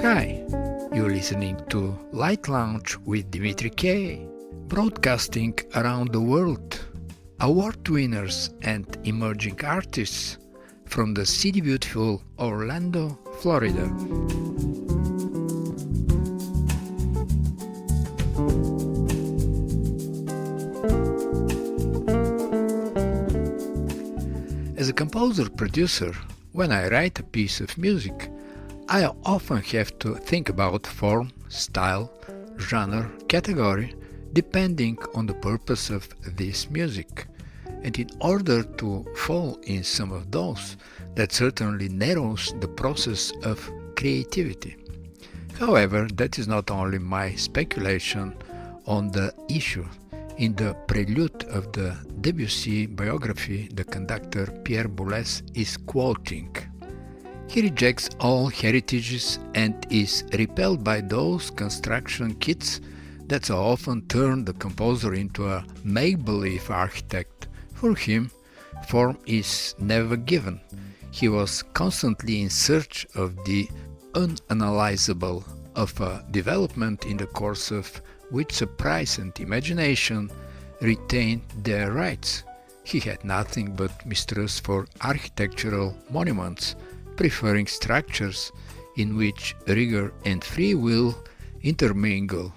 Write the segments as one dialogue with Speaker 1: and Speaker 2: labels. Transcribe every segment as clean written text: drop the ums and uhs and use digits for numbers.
Speaker 1: Hi, you're listening to Light Lounge with Dimitri K, broadcasting around the world, award winners and emerging artists from the city beautiful Orlando, Florida. As a composer-producer, when I write a piece of music, I often have to think about form, style, genre, category, depending on the purpose of this music. And in order to fall in some of those, that certainly narrows the process of creativity. However, that is not only my speculation on the issue. In the prelude of the Debussy biography, the conductor Pierre Boulez is quoting, "He rejects all heritages and is repelled by those construction kits that so often turn the composer into a make-believe architect. For him, form is never given. He was constantly in search of the unanalyzable, of a development in the course of which surprise and imagination retained their rights. He had nothing but mistrust for architectural monuments, preferring structures in which rigor and free will intermingle.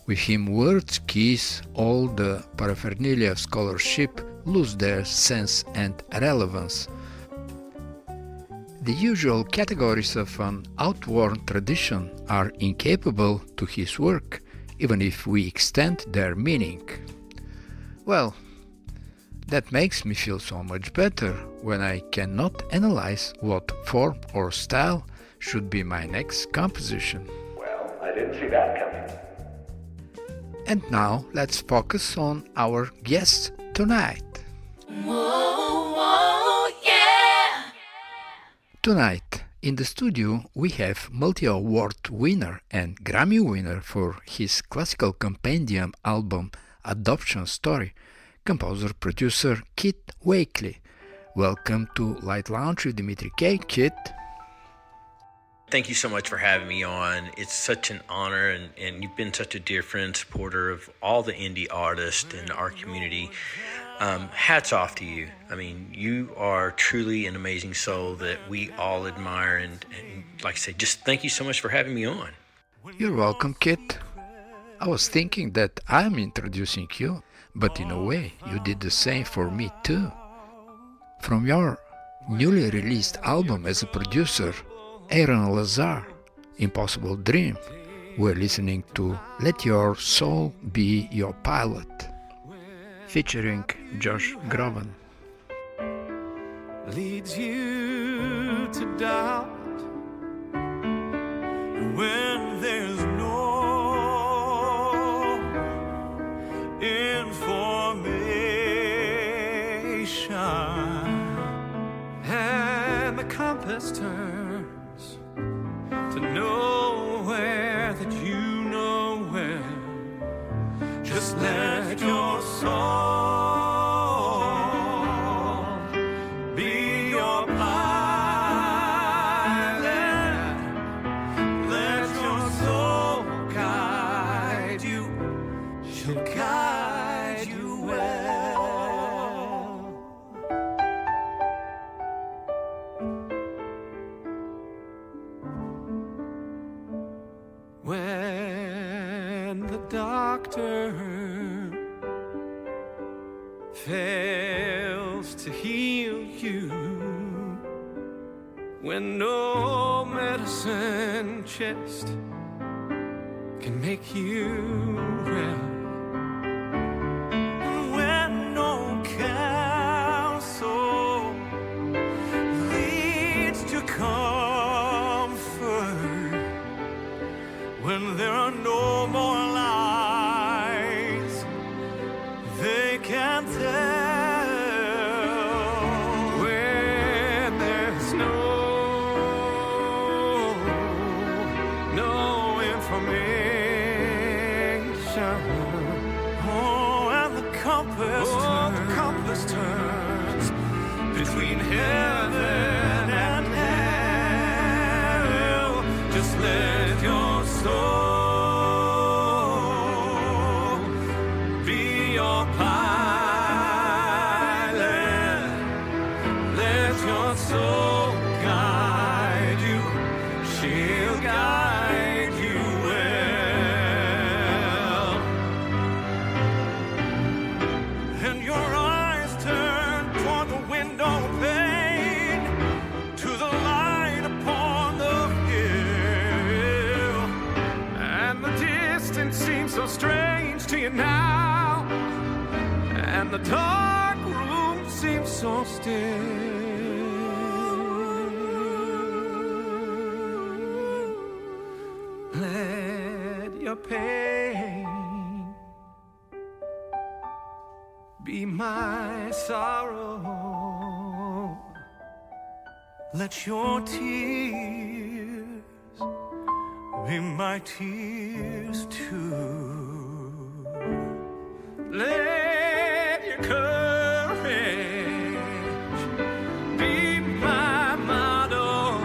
Speaker 1: With him words, keys, all the paraphernalia of scholarship lose their sense and relevance. The usual categories of an outworn tradition are incapable to his work, even if we extend their meaning." Well, that makes me feel so much better when I cannot analyze what form or style should be my next composition.
Speaker 2: Well, I didn't see that coming.
Speaker 1: And now let's focus on our guest tonight.
Speaker 3: Whoa, whoa, yeah!
Speaker 1: Tonight, in the studio, we have multi-award winner and Grammy winner for his classical compendium album Adoption Story, composer-producer Kitt Wakeley. Welcome to Light Lounge with Dimitri K. Kitt.
Speaker 4: Thank you so much for having me on. It's such an honor, and you've been such a dear friend, supporter of all the indie artists in our community. Hats off to you. I mean, you are truly an amazing soul that we all admire, and like I say, just thank you so much for having me on.
Speaker 1: You're welcome, Kitt. I was thinking that I'm introducing you, but in a way, you did the same for me too. From your newly released album as a producer, Eirinn Abu, Impossible Dream, we're listening to Let Your Soul Be Your Pilot, featuring Josh Groban.
Speaker 5: Leads you to doubt when there's no information, and the compass turns to nowhere that you know well. Just let your soul be your pilot. Let your soul guide you. She'll guide you well. When the doctor fails to heal you, when no medicine chest can make you well, and when no counsel leads to comfort, when there are no more lies they can tell, when there's no information, compass turns between heaven and hell. Just let your soul be your pilot. Let your soul guide you. She'll guide you well. And your eyes turn toward the window pane, to the light upon the hill. And the distance seems so strange to you now, and the dark room seems so still. Let your pain be my sorrow. Let your tears be my tears too. Let your courage be my motto,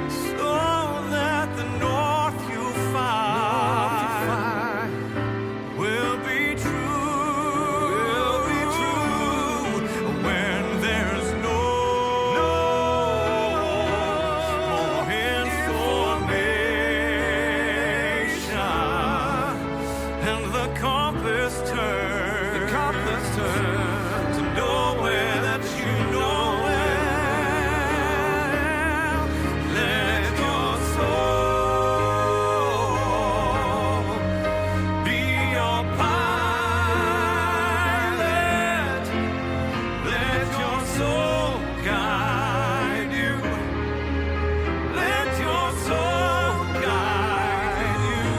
Speaker 5: so that the north you find will be true, when there's no more information, and the compass turns to nowhere that you know well. Let your soul be your pilot. Let your soul guide you. Let your soul guide you.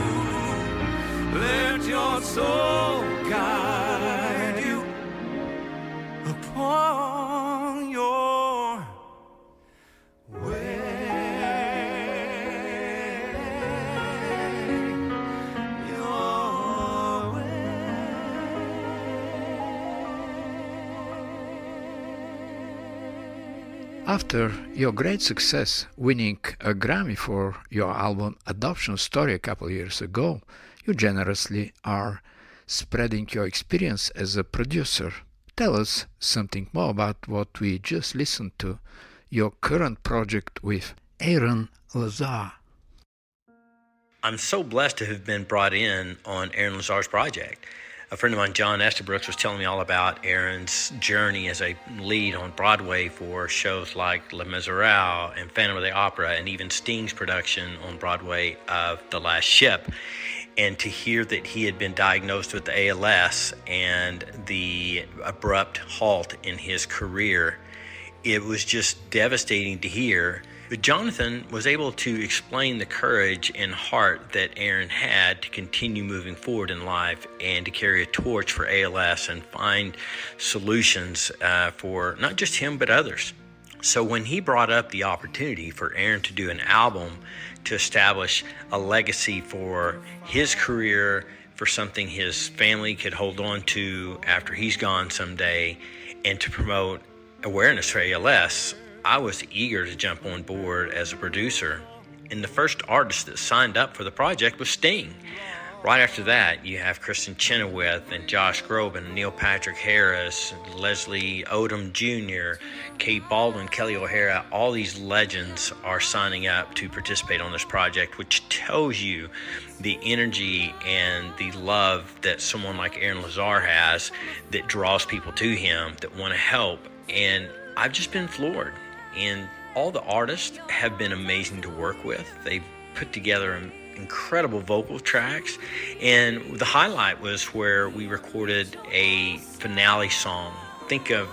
Speaker 5: Let your soul guide you upon your way. Your way.
Speaker 1: After your great success winning a Grammy for your album Adoption Story a couple years ago, you generously are spreading your experience as a producer. Tell us something more about what we just listened to, your current project with Eirinn Abu.
Speaker 4: I'm so blessed to have been brought in on Eirinn Abu's project. A friend of mine, John Estabrook, was telling me all about Eirinn's journey as a lead on Broadway for shows like Les Miserables and Phantom of the Opera, and even Sting's production on Broadway of The Last Ship. And to hear that he had been diagnosed with ALS and the abrupt halt in his career, it was just devastating to hear. But Jonathan was able to explain the courage and heart that Eirinn had to continue moving forward in life and to carry a torch for ALS and find solutions for not just him but others. So when he brought up the opportunity for Eirinn to do an album to establish a legacy for his career, for something his family could hold on to after he's gone someday, and to promote awareness for ALS, I was eager to jump on board as a producer. And the first artist that signed up for the project was Sting. Right after that, you have Kristen Chenoweth and Josh Groban, Neil Patrick Harris, Leslie Odom Jr., Kate Baldwin, Kelly O'Hara. All these legends are signing up to participate on this project, which tells you the energy and the love that someone like Eirinn Abu has that draws people to him that want to help. And I've just been floored. And all the artists have been amazing to work with. They've put together incredible vocal tracks, and the highlight was where we recorded a finale song. Think of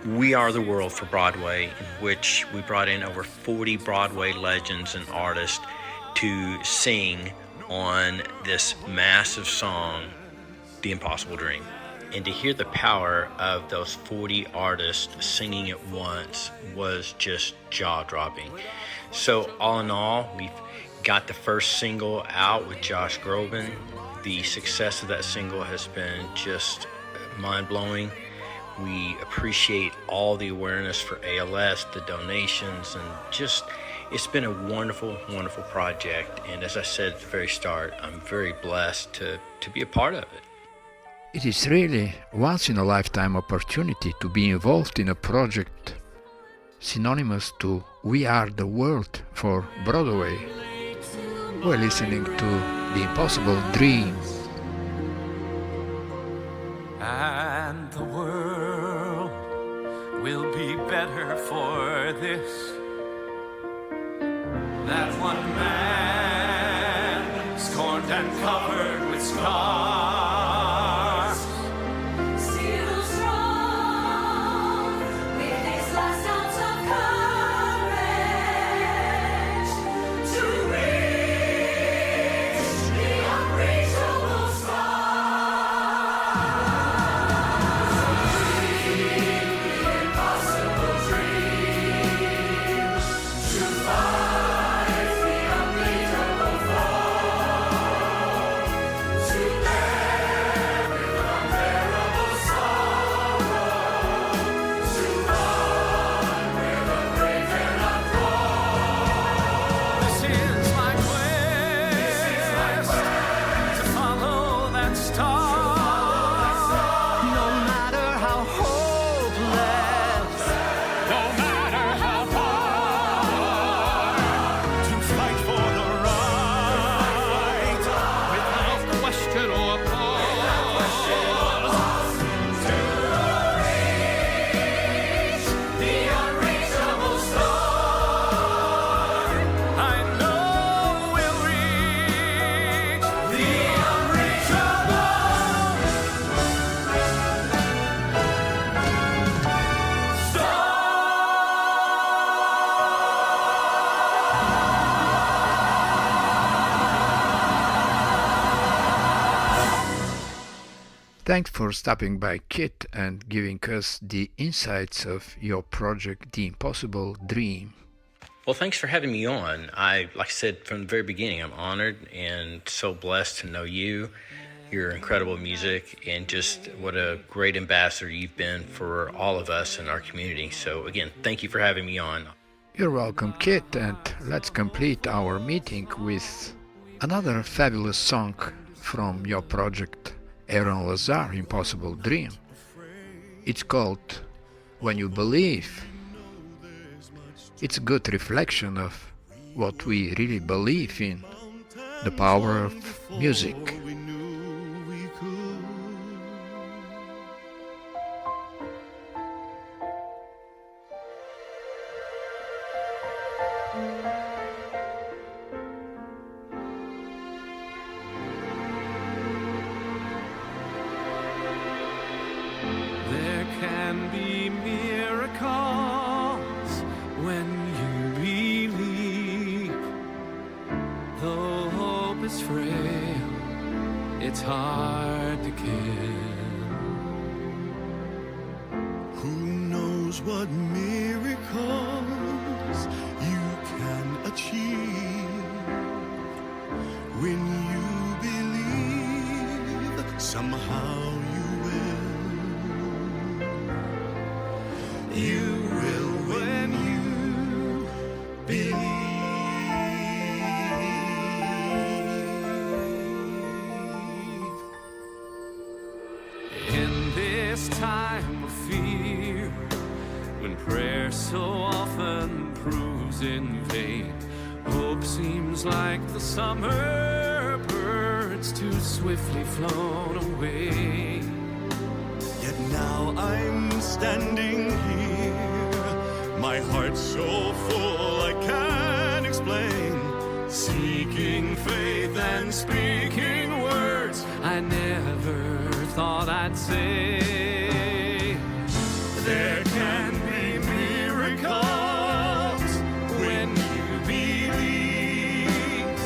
Speaker 4: We Are the World for Broadway, in which we brought in over 40 Broadway legends and artists to sing on this massive song, The Impossible Dream. And to hear the power of those 40 artists singing at once was just jaw-dropping. So all in all, we've got the first single out with Josh Groban. The success of that single has been just mind-blowing. We appreciate all the awareness for ALS, the donations, and just, it's been a wonderful, wonderful project. And as I said at the very start, I'm very blessed to be a part of it.
Speaker 1: It is really once-in-a-lifetime opportunity to be involved in a project synonymous to We Are the World for Broadway. We're listening to The Impossible Dream.
Speaker 5: And the world will be better for this. That one man, scorned and covered with scars,
Speaker 3: Still strong with his last ounce of courage to reach the unreachable stars. Impossible dream to fight the unbeatable foe, to bear with unbearable sorrow, to run where the brave dare not go.
Speaker 5: this is my quest, to follow that star. No matter how hopeless, no matter how far, to fight for the right, without question or pause,
Speaker 3: To reach the unreachable star.
Speaker 5: I know we'll reach the unreachable.
Speaker 1: Thanks for stopping by, Kitt, and giving us the insights of your project, The Impossible Dream.
Speaker 4: Well, thanks for having me on. Like I said from the very beginning, I'm honored and so blessed to know you, your incredible music, and just what a great ambassador you've been for all of us in our community. So again, thank you for having me on.
Speaker 1: You're welcome, Kitt, and let's complete our meeting with another fabulous song from your project, Eirinn Abu, Impossible Dream. It's called When You Believe. It's a good reflection of what we really believe in, the power of music.
Speaker 6: We knew we could.
Speaker 5: There can be miracles when you believe. Though hope is frail, it's hard to kill.
Speaker 6: Who knows what miracles you can achieve when you believe somehow you will. You will when you believe.
Speaker 5: In this time of fear, when prayer so often proves in vain, hope seems like the summer birds too swiftly flown away.
Speaker 6: Yet now I'm standing here, my heart so full I can't explain,
Speaker 5: Seeking faith and speaking words I never thought I'd say. There can be miracles when you believe.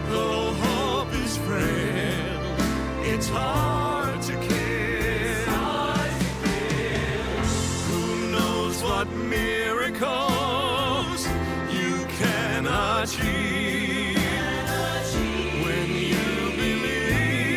Speaker 5: Though hope is frail, it's hard to kill. Who knows what miracles you can achieve when you believe.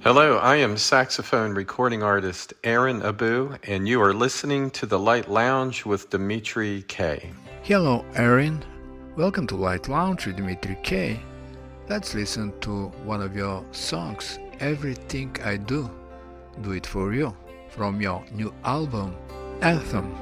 Speaker 7: Hello, I am saxophone recording artist Eirinn Abu, and you are listening to The Light Lounge with Dimitri K.
Speaker 1: Hello, Eirinn. Welcome to Light Lounge with Dimitri K. Let's listen to one of your songs, Everything I Do, Do It For You, from your new album, Anthem.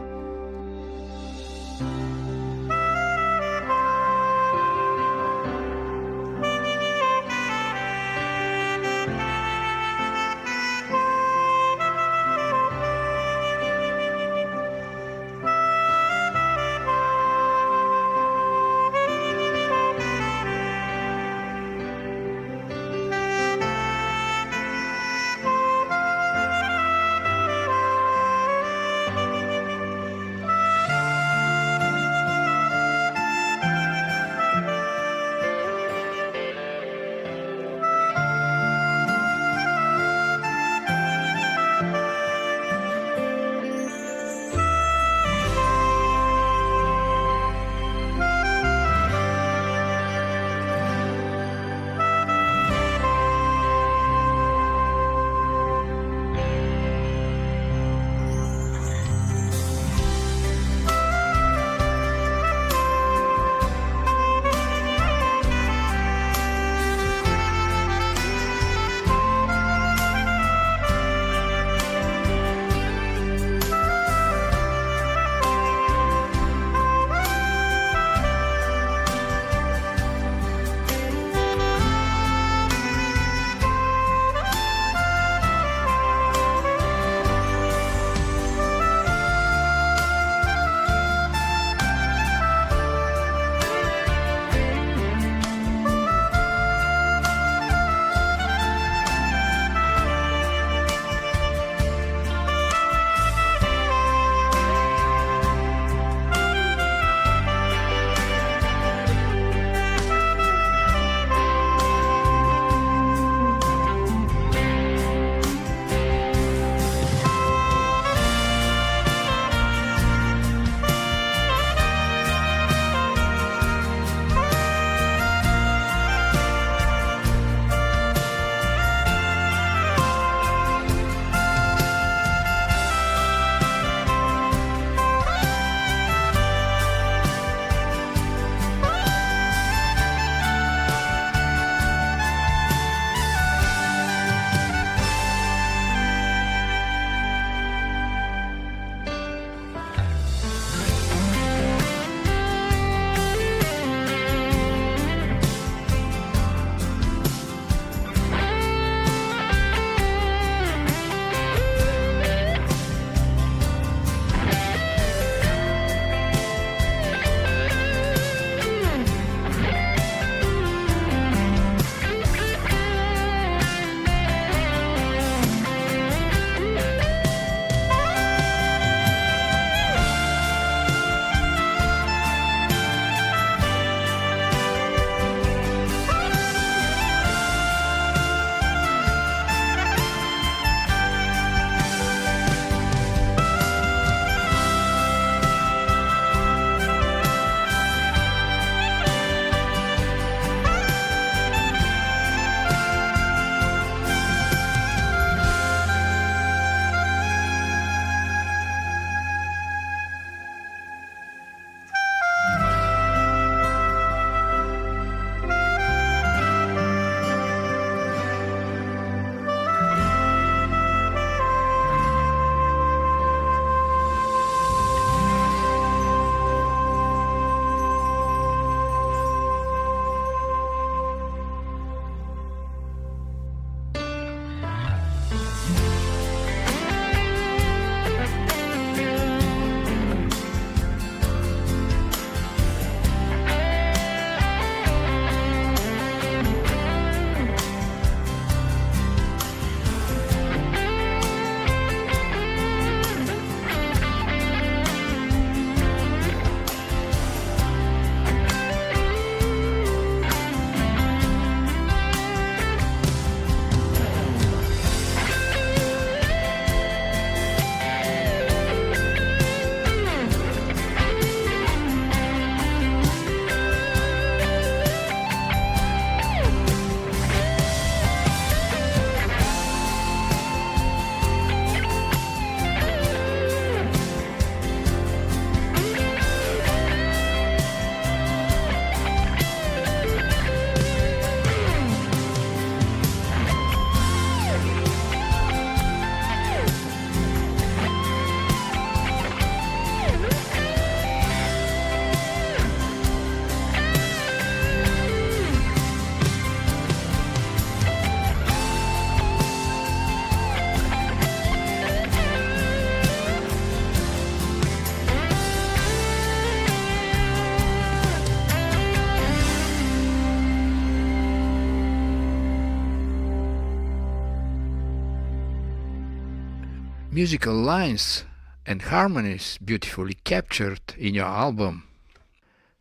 Speaker 1: musical lines and harmonies beautifully captured in your album.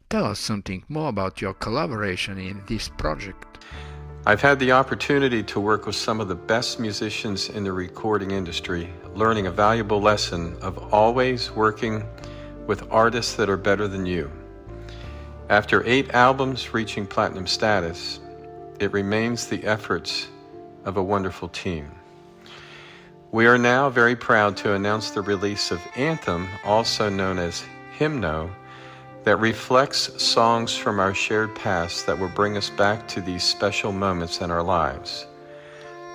Speaker 1: Tell us something more about your collaboration in this project.
Speaker 7: I've had the opportunity to work with some of the best musicians in the recording industry, learning a valuable lesson of always working with artists that are better than you. After 8 albums reaching platinum status, it remains the efforts of a wonderful team. We are now very proud to announce the release of Anthem, also known as Hymno, that reflects songs from our shared past that will bring us back to these special moments in our lives.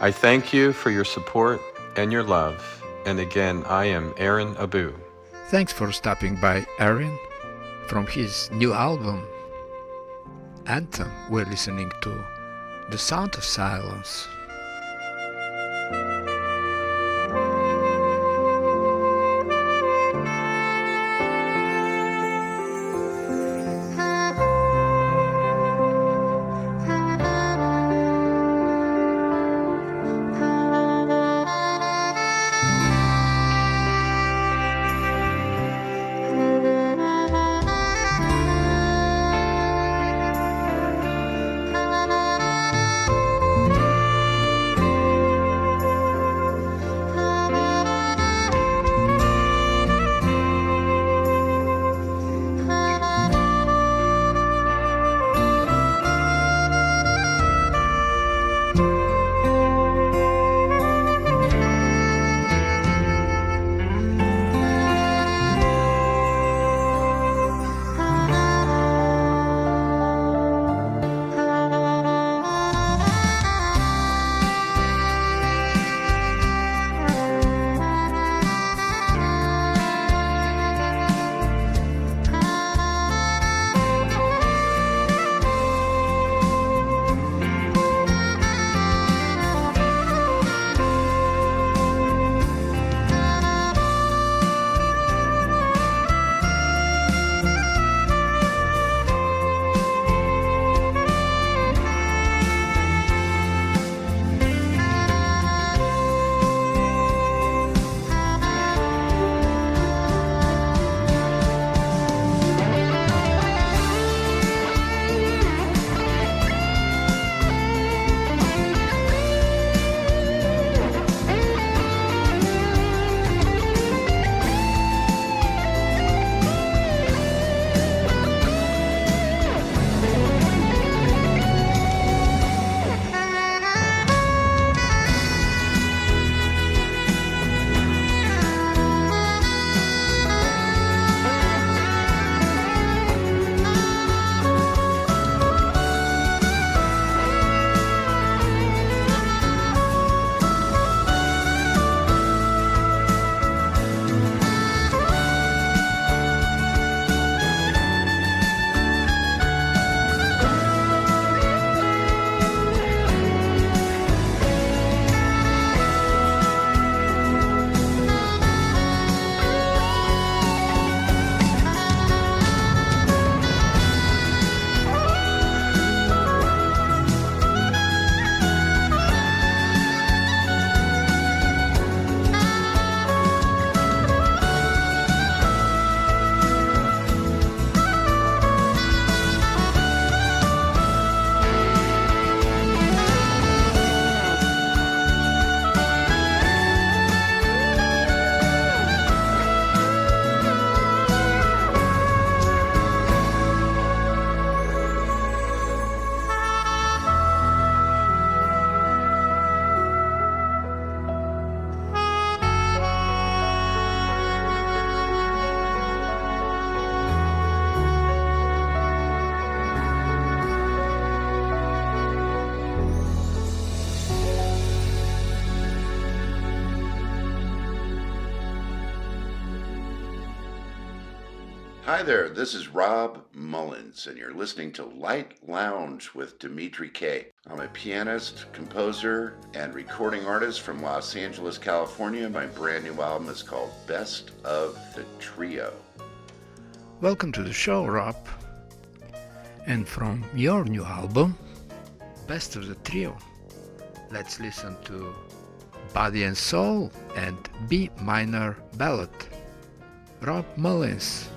Speaker 7: I thank you for your support and your love. And again, I am Eirinn Abu.
Speaker 1: Thanks for stopping by, Eirinn. From his new album, Anthem, we're listening to The Sound of Silence.
Speaker 8: Hi there, this is Rob Mullins, and you're listening to Light Lounge with Dimitri K. I'm a pianist, composer, and recording artist from Los Angeles, California. My brand new album is called Best of the Trio.
Speaker 1: Welcome to the show, Rob. And from your new album, Best of the Trio, let's listen to Body and Soul and B minor ballad. Rob Mullins.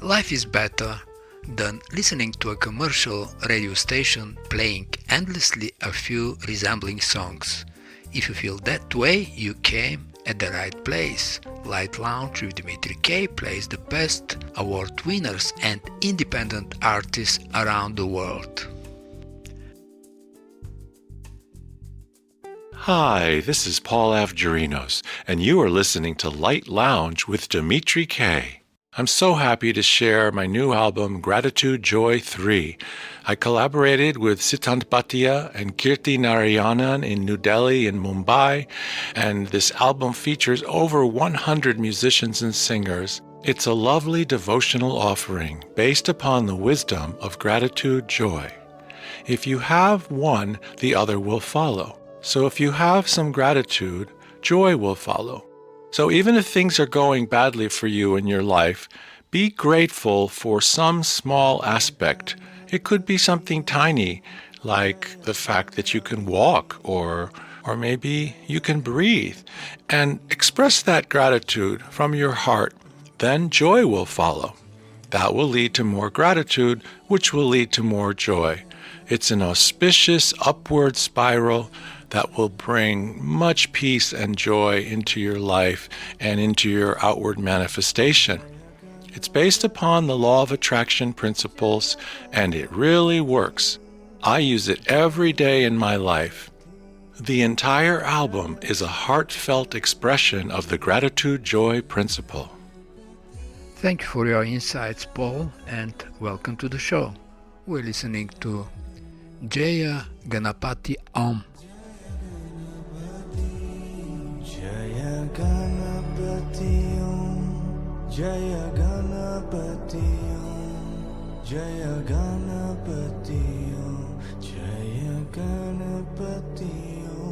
Speaker 1: Life is better than listening to a commercial radio station playing endlessly a few resembling songs. If you feel that way, you came at the right place. Light Lounge with Dimitri K plays the best award winners and independent artists around the world.
Speaker 9: Hi, this is Paul Avgerinos, and you are listening to Light Lounge with Dimitri K. I'm so happy to share my new album, Gratitude Joy 3. I collaborated with Siddhant Bhatia and Kirti Narayanan in New Delhi and Mumbai, and this album features over 100 musicians and singers. It's a lovely devotional offering based upon the wisdom of gratitude, joy. If you have one, the other will follow. So if you have some gratitude, joy will follow. So even if things are going badly for you in your life, be grateful for some small aspect. It could be something tiny, like the fact that you can walk, or maybe you can breathe, and express that gratitude from your heart. Then joy will follow. That will lead to more gratitude, which will lead to more joy. It's an auspicious upward spiral that will bring much peace and joy into your life and into your outward manifestation. It's based upon the law of attraction principles, and it really works. I use it every day in my life. The entire album is a heartfelt expression of the gratitude joy principle.
Speaker 1: Thank you for your insights, Paul, and welcome to the show. We're listening to Jaya Ganapati Om.
Speaker 6: Jaya Ganapati Om, Jaya Ganapati Om, Jaya Ganapati Om, Jaya Ganapati Om.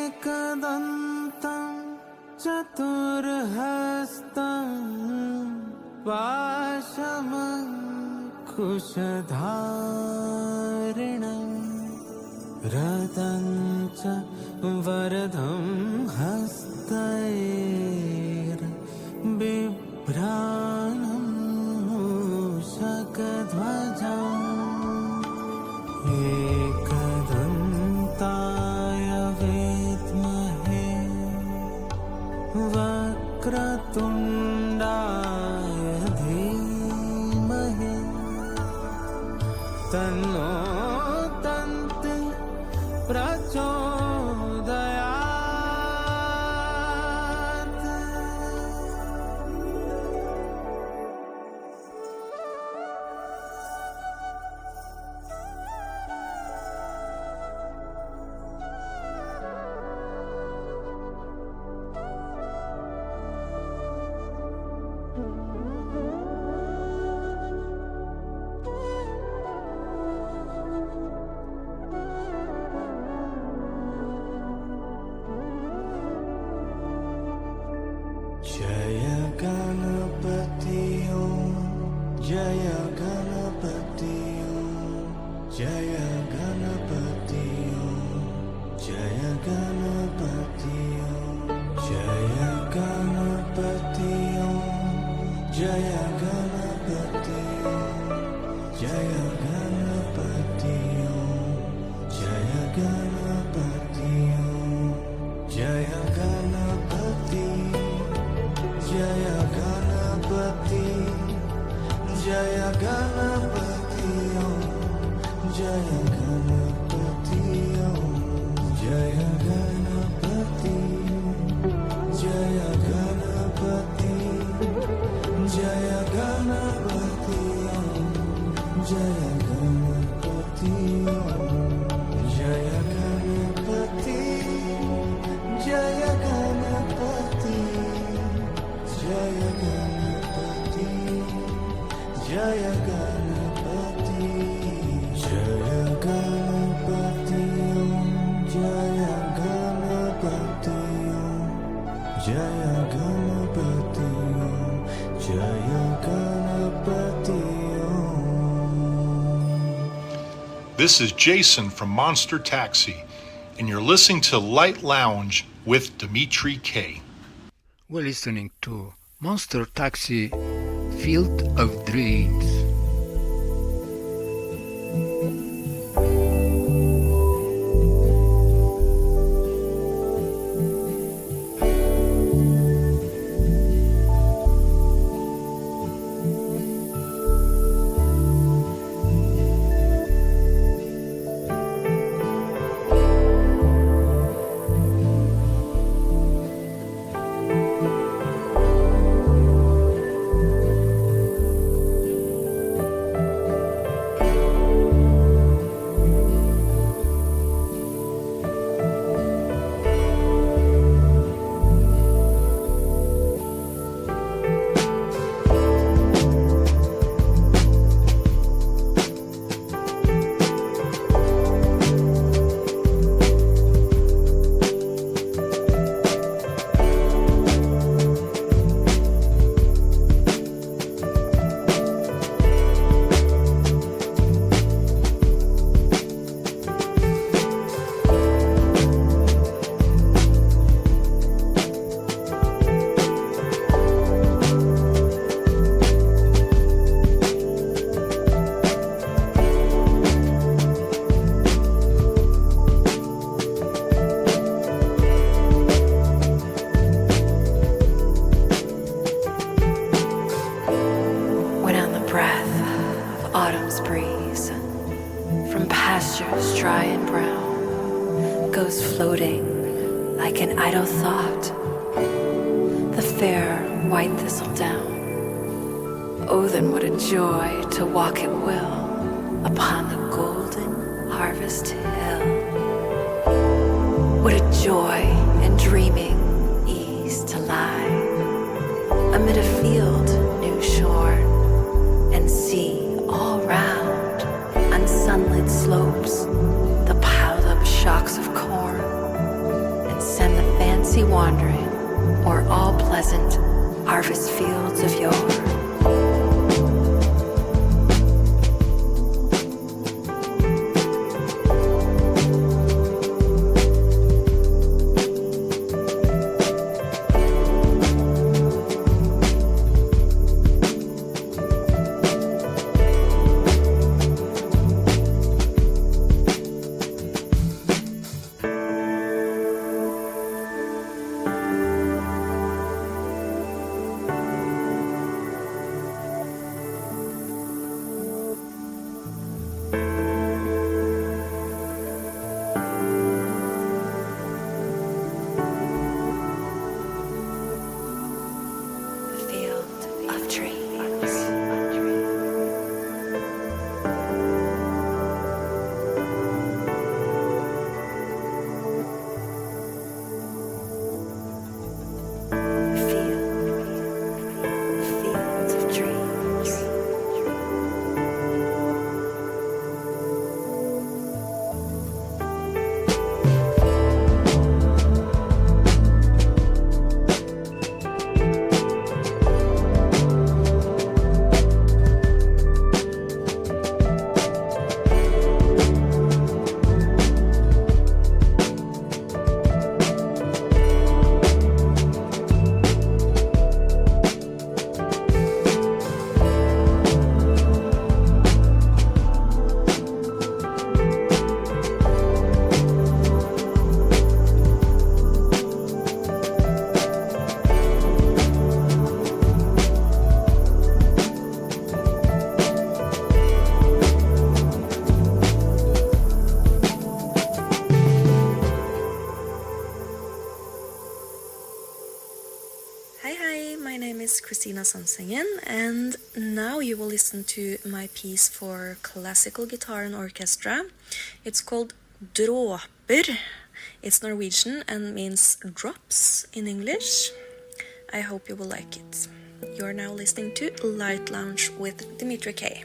Speaker 6: एकदन्तं चतुर्हस्तं पाशमङ्कुशधारिणं रतं च वरदं हस्तैर्बिभ्राणं मूषकध्वजम् एकदन्ताय विद्महे वक्रतुण्डाय धीमहि तन्नो दन्ति प्रचोदयात्। Jaya Ganapati Om, Jaya Ganapati Om, Jaya Ganapati Om, Jaya Ganapati Om, Jaya Ganapati Om, Jaya Ganapati Om, Jaya Ganapati Om, Jaya Ganapati Om, Jaya Ganapati. Jaya Ganapati, Jaya Ganapati Om, Jaya Ganapati Om, Jaya Ganapati, Jaya Ganapati, Jaya Ganapati Om, Jaya Ganapati
Speaker 10: This is Jason from Monster Taxi, and you're listening to Light Lounge with Dimitri K.
Speaker 1: We're listening to Monster Taxi Field of Dreams.
Speaker 11: Christina Sandsengen, and now you will listen to my piece for classical guitar and orchestra. It's called Dråper. It's Norwegian and means drops in English. I hope you will like it. You're now listening to Light Lounge with Dimitri K.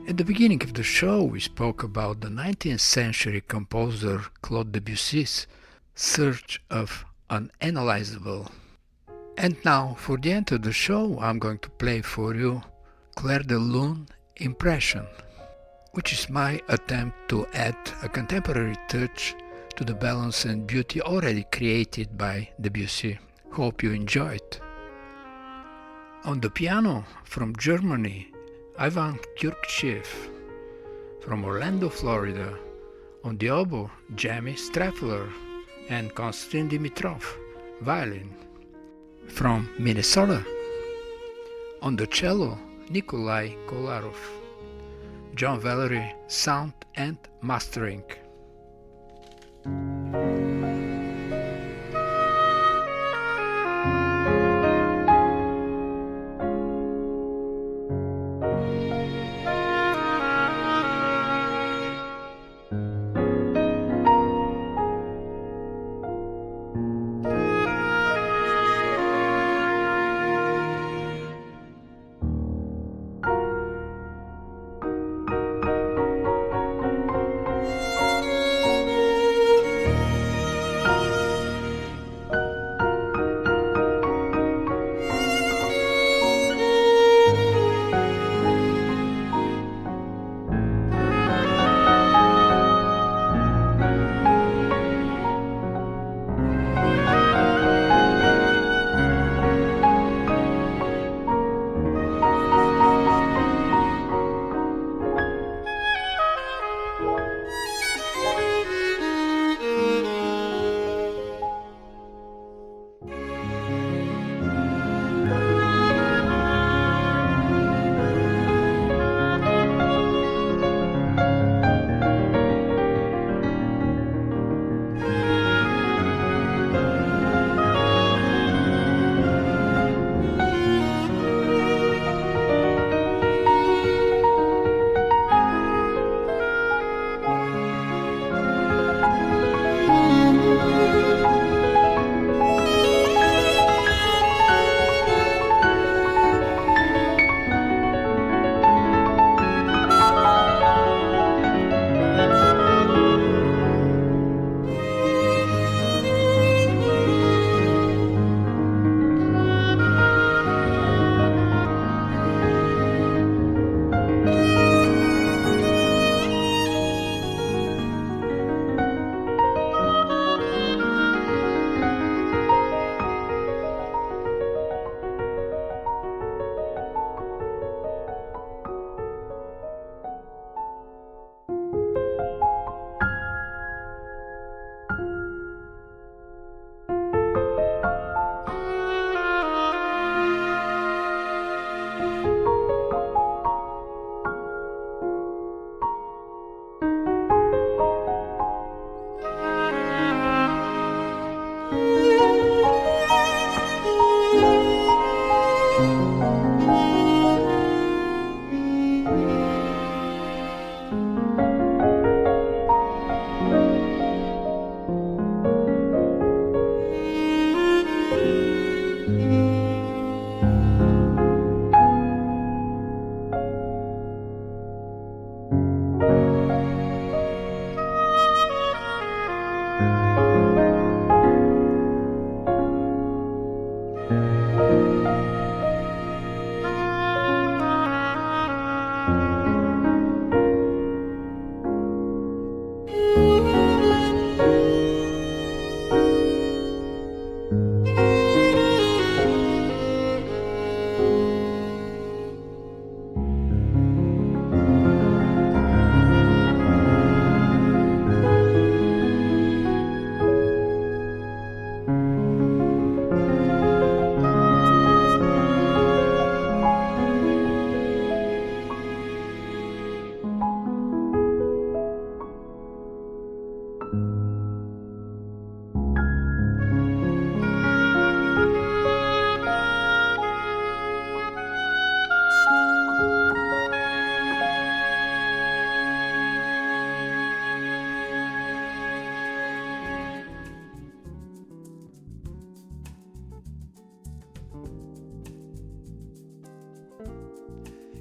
Speaker 1: At the beginning of the show, we spoke about the 19th century composer Claude Debussy's Search of Unanalyzable. And now, for the end of the show, I'm going to play for you Clair de Lune Impression, which is my attempt to add a contemporary touch to the balance and beauty already created by Debussy. Hope you enjoy it. On the piano, from Germany, Ivan Kurtchev. From Orlando, Florida, on the oboe, Jamie Straffler and Konstantin Dimitrov, violin. From Minnesota, on the cello, Nikolai Kolarov. John Valery, sound and mastering.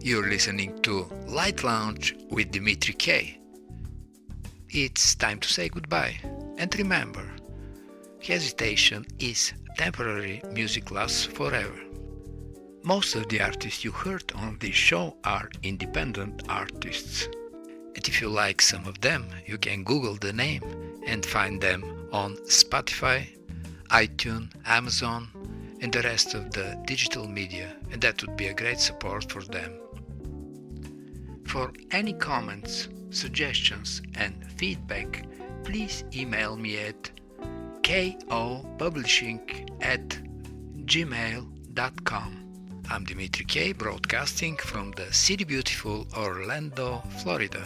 Speaker 1: You're listening to Light Lounge with Dimitri K. It's time to say goodbye. And remember, hesitation is temporary, music lasts forever. Most of the artists you heard on this show are independent artists. And if you like some of them, you can Google the name and find them on Spotify, iTunes, Amazon, and the rest of the digital media, and that would be a great support for them. For any comments, suggestions, and feedback, please email me at kopublishing@gmail.com. I'm Dimitri K, broadcasting from the city beautiful Orlando, Florida.